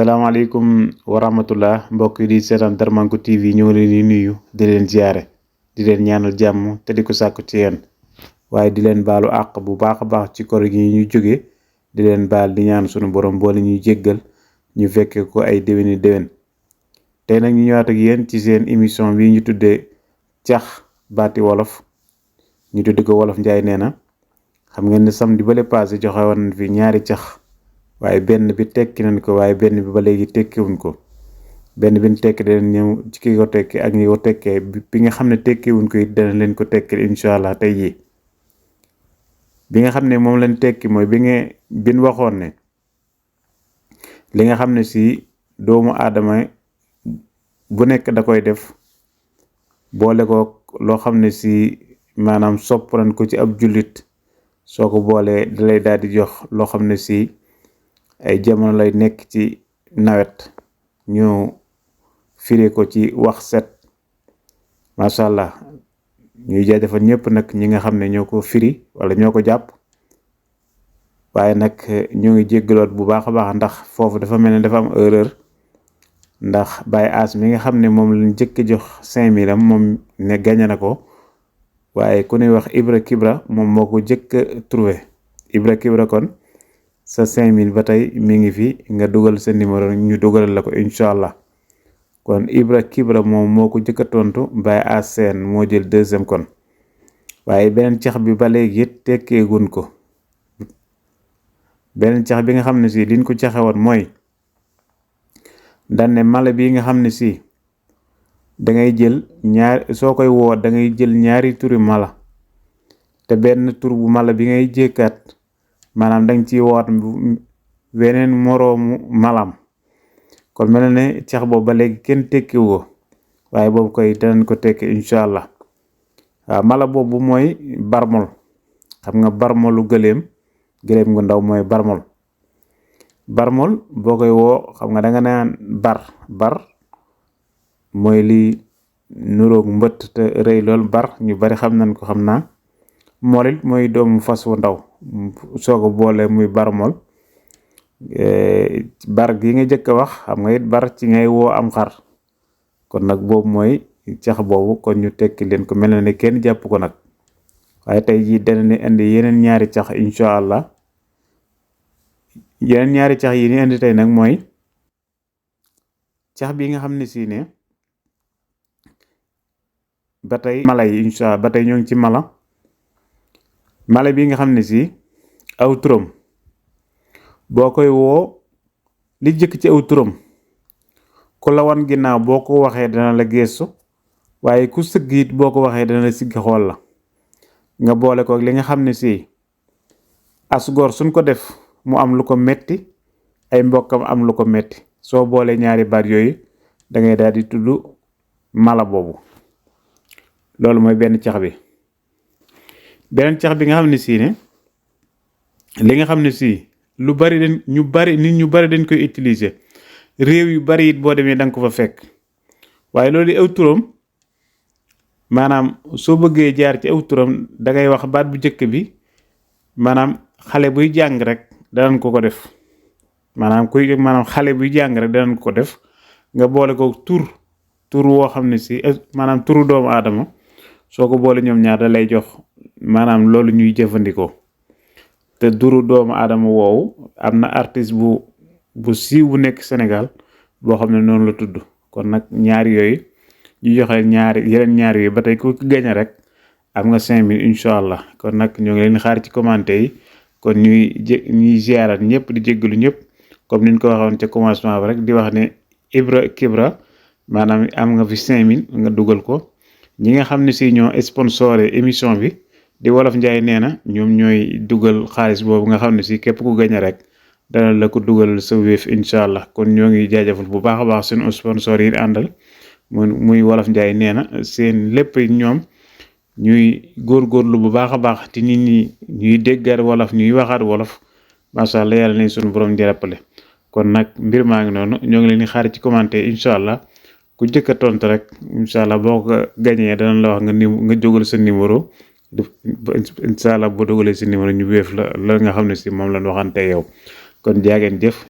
salaamaaleykum wa rahmatullah mbokk yi di seetaan Darmanko TV ñoo leen di nuyu di leen ziare di leen ñaanal jàmm te di ko sàkku ci yéen waaye di leen baalu àq bu baax a baax ci koor gi ñu jóge di leen baal di ñaan sunu borom boole ñuy jéggal ñu fekke ko ay déwéni déwén. tey nag ñu ñëwaat ak yéen ci seen émission bi ñu tuddee cax baati wolof ñu tudde ko wolof njaay nee na. xam ngeen ne samedi bale passé joxe woon fi ñaari cax waaye benn bi tekki nañ ko waaye benn bi ba léegi tekkiwuñ ko benn bi ñu tekki danañ ñëw ci ki ko tekki ak ñi ko tekkee bi nga xam ne tekkiwuñ ko it dana leen ko tekki incha allah tey jii. bi nga xam ne moom lañ tekki mooy bin waxoon ne li nga xam ne si doomu aadama bu nekk da koy def boole ko loo xam ne si maanaam sopp nañ ko ci ab jullit soo ko boolee da lay daal di jox loo xam ne si ay jamono lay nekk ci nawet ñu firi ko ci wax set macha allah ñuy jaajëfal ñëpp nag ñi nga xam ne ñoo ko firi wala ñoo ko jàpp waaye nag ñoo ngi jéggaloot bu baax a baax ndax foofu dafa mel ne dafa am erreur ndax Baye As mi nga xam ne moom lañ jëkk jox 5000 am moom ne gañe na ko waaye ku ñuy wax Ibra Kibra moom moo ko jëkk a trouvé Ibra Kibra kon sa 5000 ba tey mi ngi fi nga dugal sa numéro ñu dugalal la ko incha allah kon Ibra Kibra moom moo ko jëkk a tontu Baye As Seen moo jël deuxième kon waaye beneen cax bi ba léegi it tekkeegun ko beneen cax bi nga xam ne si liñ ko caxe woon mooy dane mala bi nga xam ne si da ngay jël soo koy woo da ngay jël ñaari turi mala te benn tur bu mala bi ngay jëkkaat maanaam danga ci woot weneen moroomu malam kon mel na ne cax boobu ba léegi kenn tekkiwu ko waaye boobu koy danañ ko tekki incha allah waaw mala boobu mooy barmol xam nga barmolu gëléem gu ndaw mooy barmol boo koy woo xam nga danga naan bar mooy li nuroog mbëtt te rëy lool bar ñu bari xam nañ ko xam naa molit mooy doomu fas wu ndaw soo ko boole muy barmol bar gi nga jëkk a wax xam nga it bar ci ngay woo am xar kon nag boobu mooy cax boobu kon ñu tekki leen ko mel na ne kenn jàpp ko nag waaye tey jii dana ne indi yeneen ñaari cax incha allah yeneen ñaari cax yi ni indi tey nag mooy cax bi nga xam ne si ne ba tey mala yi incha allah ba tey ñoo ngi ci mala bi nga xam ne si aw turam boo koy woo li jëkk ci aw turam ku la wan ginnaaw boo ko waxee dana la geestu waaye ku sëgg it boo ko waxee dana la sigg xool la nga boole ko li nga xam ne si asgor suñ ko def mu am lu ko metti ay mbokkam am lu ko metti soo boolee ñaari baat yooyu da ngay daal di tudd mala boobu loolu mooy benn cax bi beneen cax bi nga xam ne si ne li nga xam ne si lu bari nit ñu bari dañ koy utiliser réew yu bari it boo demee danga ko fa fekk waaye loolu aw turam maanaam soo bëggee jaar ci aw turam dangay wax baat bu njëkk bi maanaam xale buy jàng rek danañ ko def maanaam xale buy jàng rek danañ ko def nga boole ko tur woo xam ne si maanaam turu doomu aadama soo ko boole ñoom ñaar da lay jox maanaam loolu ñuy jëfandikoo te turu doomu aadama woowu am na artiste bu siiw bu nekk Sénégal boo xam ne noonu la tudd kon nag ñaari yooyu ñu joxe yeneen ñaari yooyu ba tey ku gañe rek am nga 5000 incha allah kon nag ñoo ngi leen xaar ci commentaire yi kon ñuy ziarat ñëpp di jéggalu ñëpp comme niñ ko waxoon ca commencement ba rek di wax ne Ibra Kibra maanaam am nga fi 5000 nga dugal ko ñi nga xam ne si ñoo sponsoré émission bi di wolof njaay nee na ñoom ñooy dugal xaalis boobu nga xam ne si képp ku gañe rek dana la ko dugal sa wéef incha allah kon ñoo ngi jaajëfal bu baax a baax seen sponsor yi àndal muy wolof njaay nee na seen lépp ñoom ñuy góorgóorlu bu baax a baax te nit ñi ñuy déggaat wolof ñuy waxaat wolof macha allah yàlla nañ suñu borom jàppale kon nag mbir maa ngi noonu ñoo ngi leen di xaar ci commentaire incha allah ku jëkk a tontu rek incha allah boo ko gañee danañ la wax nga jógal sa numéro incha allah boo dogalee sa numéro ñu wéef la nga xam ne si moom lañ waxante yow kon jaageen jëf